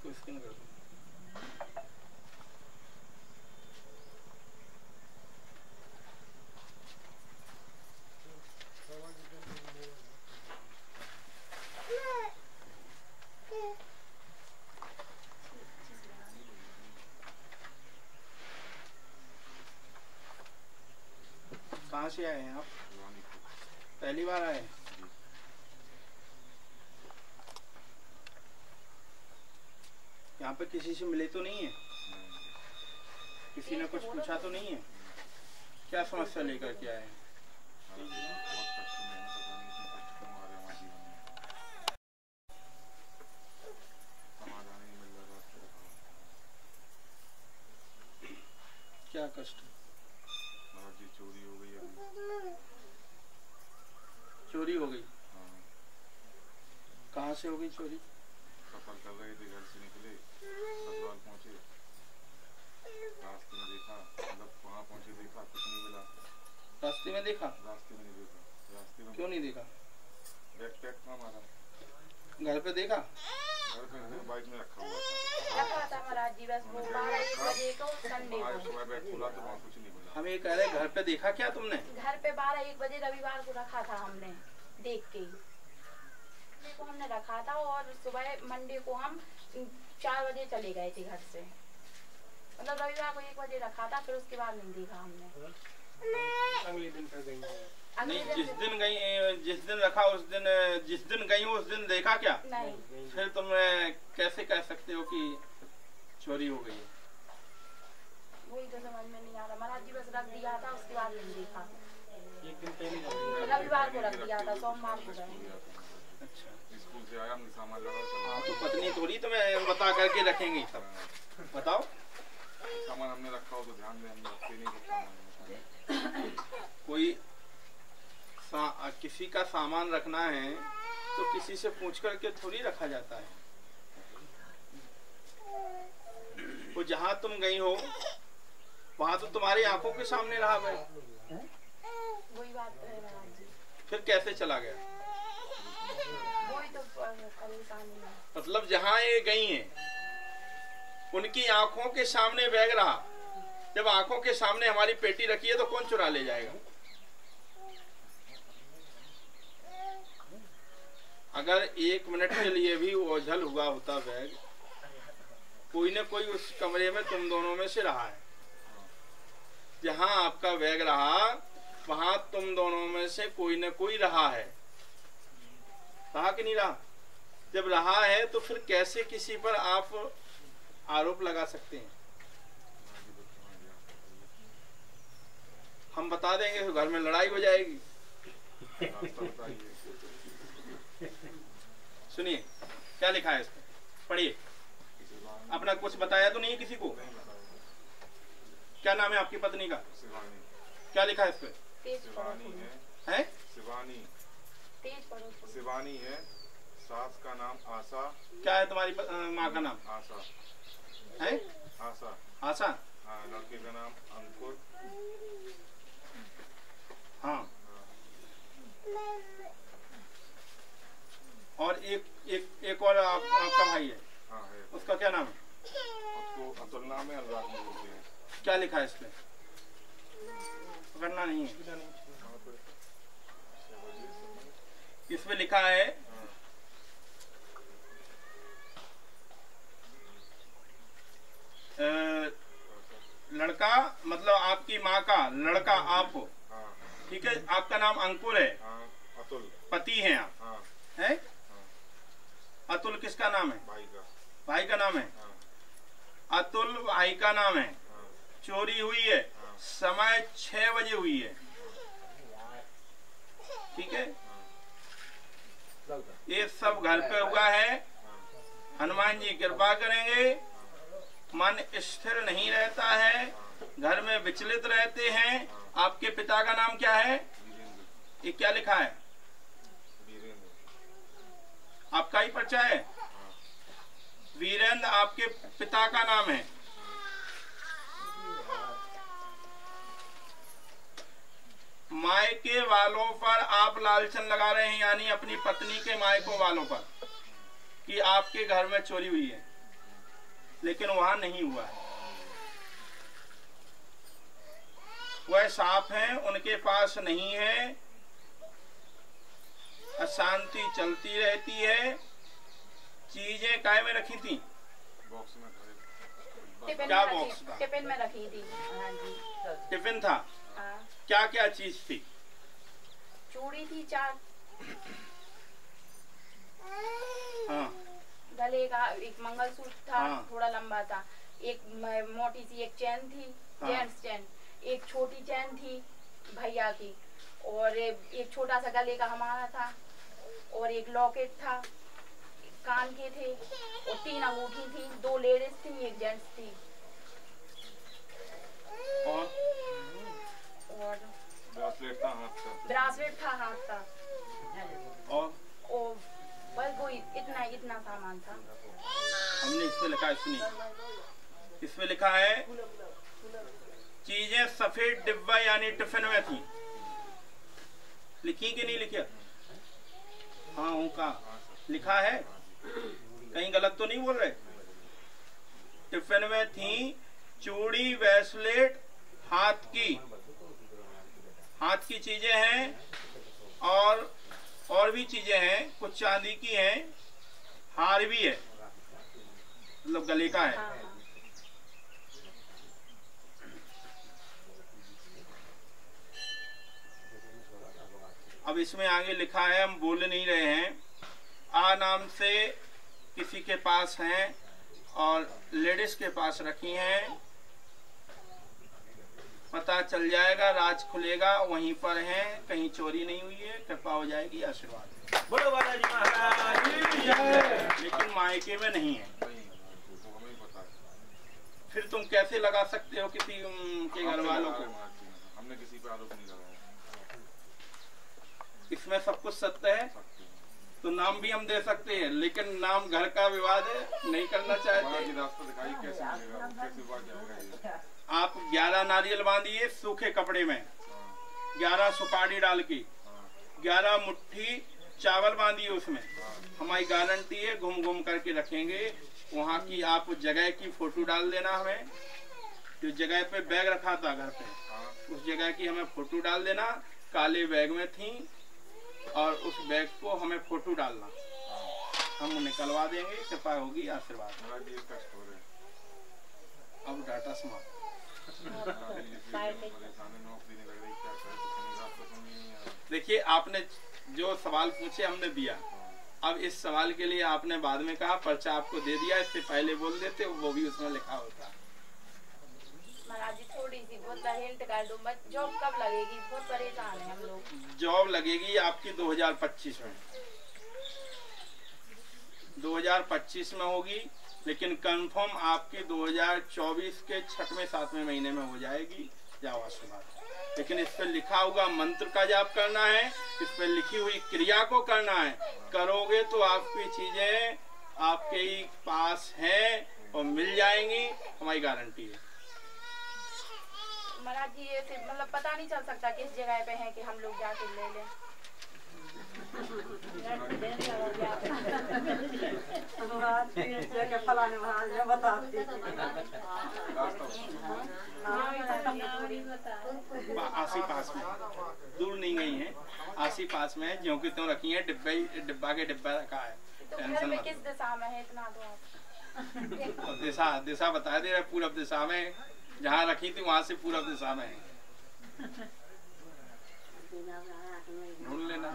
इसको स्कैन कर दो। कहाँ से आए हैं आप? पहली बार आए हैं? यहाँ पे किसी से मिले तो नहीं है? किसी ने कुछ पूछा तो नहीं है? क्या समस्या लेकर के आए हैं? क्या कष्ट? महाराज जी चोरी हो गई अभी। चोरी हो गई? हाँ। कहाँ से हो गई चोरी? सफर कर रहे थे, घर से निकले, ससुराल पहुँचे, रास्ते में देखा, मतलब वहाँ पहुँचे देखा कुछ नहीं मिला। रास्ते में देखा? रास्ते में नहीं देखा। रास्ते में क्यों नहीं देखा? बैग पैक था हमारा। घर पे देखा? घर पे बाइक में रखा हुआ था महाराज जी, बस वो 12-1 बजे को संडे को सुबह बैग खुला तो वहाँ कुछ नहीं मिला। हम ये कह रहे घर पे देखा क्या तुमने? घर पे 12-1 बजे रविवार को रखा था हमने, देख के को हमने रखा था, और सुबह मंडे को हम 4 बजे चले गए थे घर से। मतलब रविवार को 1 बजे रखा था, फिर उसके बाद नहीं देखा हमने। अगले दिन कर देंगे। नहीं, जिस दिन गई, जिस दिन रखा उस दिन, जिस दिन गई उस दिन देखा क्या? नहीं। फिर तुम कैसे कह सकते हो कि चोरी हो गई है? वही तो समझ में नहीं आ रहा महाराज जी, बस रख दिया था, उसके बाद नहीं देखा। एक दिन पहले रविवार को रख दिया था, सोमवार को गए। अच्छा, स्कूल से आया, हमने सामान लगा। हाँ, तो पत्नी थोड़ी तुम्हें बता करके रखेंगी सब। बताओ, सामान हमने रखा हो तो ध्यान दें, हमने रखे नहीं कुछ सामान। कोई किसी का सामान रखना है तो किसी से पूछ करके थोड़ी रखा जाता है। वो जहाँ तुम गई हो वहाँ तो तुम्हारी आंखों के सामने रहा भाई। वही बात है महाराज जी। फिर कैसे चला गया? वही तो परेशानी है। मतलब जहाँ ये गई हैं उनकी आंखों के सामने बैग रहा। जब आंखों के सामने हमारी पेटी रखी है तो कौन चुरा ले जाएगा? अगर 1 मिनट के लिए भी ओझल हुआ होता बैग, कोई न कोई उस कमरे में तुम दोनों में से रहा है। जहां आपका बैग रहा वहां तुम दोनों में से कोई न कोई रहा है। रहा कि नहीं रहा? जब रहा है तो फिर कैसे किसी पर आप आरोप लगा सकते हैं? हम बता देंगे तो घर में लड़ाई हो जाएगी। सुनिए क्या लिखा है इसमें, पढ़िए। अपना कुछ बताया तो नहीं है किसी को? क्या नाम है आपकी पत्नी का? शिवानी। क्या लिखा है इस पे? शिवानी है? शिवानी। तेज शिवानी है। सास का नाम आशा। क्या है तुम्हारी माँ का नाम? आशा है? आशा। आशा? हाँ, लड़के का नाम अंकुर। हाँ। और एक और आपका भाई है? हाँ है। उसका क्या नाम है? उसको अतुल नाम है, अनुराग में बोलते हैं। क्या लिखा है इस पे? पकड़ना नहीं है। इसमें लिखा है लड़का, मतलब आपकी माँ का लड़का आप हो, ठीक है? आपका नाम अंकुर है, अतुल पति हैं आप, है? अतुल किसका नाम है? भाई का। भाई का नाम है अतुल, भाई का नाम है। चोरी हुई है, समय 6 बजे हुई है, ठीक है? ये सब घर पे हुआ है। हनुमान जी कृपा करेंगे। मन स्थिर नहीं रहता है, घर में विचलित रहते हैं। आपके पिता का नाम क्या है? ये क्या लिखा है? आपका ही परिचय है? वीरेंद्र आपके पिता का नाम है। मायके वालों पर आप लालचन लगा रहे हैं, यानी अपनी पत्नी के मायकों वालों पर, कि आपके घर में चोरी हुई है। लेकिन वहां नहीं हुआ है। वह सांप हैं, उनके पास नहीं है, अशांति चलती रहती है। चीजें काय में रखी थी? बॉक्स में था। टिफिन क्या में बॉक्स रखी, था? टिफिन में रखी थी। हाँ जी। टिफिन था। हाँ, क्या क्या चीज थी? चूड़ी थी 4, हाँ गले का एक मंगलसूत्र था, हाँ। थोड़ा लंबा था, एक मोटी सी एक चैन थी, हाँ। जेंट्स चैन, एक छोटी चैन थी भैया की, और एक छोटा सा गले का हमारा था, और एक लॉकेट था, कान के थे, और 3 अंगूठी थी, 2 लेडीज थी, एक जेंट्स थी, और ब्रेसलेट था हाथ का। ब्रासलेट था हाथ का, और बस वो इतना सामान था। हमने इसमें लिखा है, सुनिए, इसमें लिखा है चीजें सफेद डिब्बा यानी टिफिन में थी। लिखी कि नहीं लिखी? हाँ हूँ का लिखा है, कहीं गलत तो नहीं बोल रहे? टिफिन में थी चूड़ी, ब्रेसलेट, हाथ की चीजें हैं, और भी चीजें हैं, कुछ चांदी की हैं, हार भी है, मतलब गले का है। हाँ, हाँ। अब इसमें आगे लिखा है, हम बोल नहीं रहे हैं, आ नाम से किसी के पास हैं और लेडीज के पास रखी हैं, पता चल जाएगा, राज खुलेगा, वहीं पर हैं, कहीं चोरी नहीं हुई है, कृपा हो जाएगी, आशीर्वाद। बोलो बालाजी महाराज की जय। लेकिन मायके में नहीं है। नहीं, वो हमें ही पता है। फिर तुम कैसे लगा सकते हो किसी के घर वालों को? हमने किसी पे आरोप नहीं लगाया। इसमें सब कुछ सत्य है, तो नाम भी हम दे सकते हैं, लेकिन नाम घर का विवाद है, नहीं करना चाहते। रास्ता दिखाई कैसे मिलेगा, कैसे हुआ जाएगा ये? आप 11 नारियल बांधिए सूखे कपड़े में, 11 सुपारी डाल के, 11 मुट्ठी चावल बांधिए उसमें। हमारी गारंटी है, घूम घूम करके रखेंगे। वहाँ की आप जगह की फोटो डाल देना हमें, जो जगह पे बैग रखा था घर पे, उस जगह की हमें फोटो डाल देना। काले बैग में थी, और उस बैग को हमें फोटो डालना, हम निकलवा देंगे, कृपा होगी, आशीर्वाद। अब डाटा समाप्त। देखिए, आपने जो सवाल पूछे हमने दिया, अब इस सवाल के लिए आपने बाद में कहा पर्चा आपको दे दिया, इससे पहले बोल देते वो भी उसमें लिखा होता। महाराज जी थोड़ी सी बहुत हिंट कर दो, जॉब कब लगेगी? बहुत परेशान है हम लोग। जॉब लगेगी आपकी 2025 में, 2025 में होगी, लेकिन कंफर्म आपकी 2024 के 6वें 7वें महीने में हो जाएगी। जाओ आशीर्वाद। लेकिन इस पर लिखा हुआ मंत्र का जाप करना है, इस पर लिखी हुई क्रिया को करना है। करोगे तो आपकी चीजें आपके ही पास हैं और मिल जाएंगी, हमारी गारंटी है। महाराज जी ये मतलब पता नहीं चल सकता किस जगह पे है कि हम लोग जाके ले लें। आसी पास में, दूर नहीं गई है, आसी पास में है, ज्यों की त्यों रखी है, डिब्बा के डिब्बा रखा है। तो घर में किस दिशा में है इतना तो आप दिशा बता दे रहे, पूरब दिशा में, जहाँ रखी थी वहां से पूरब दिशा में है। ढूंढ लेना।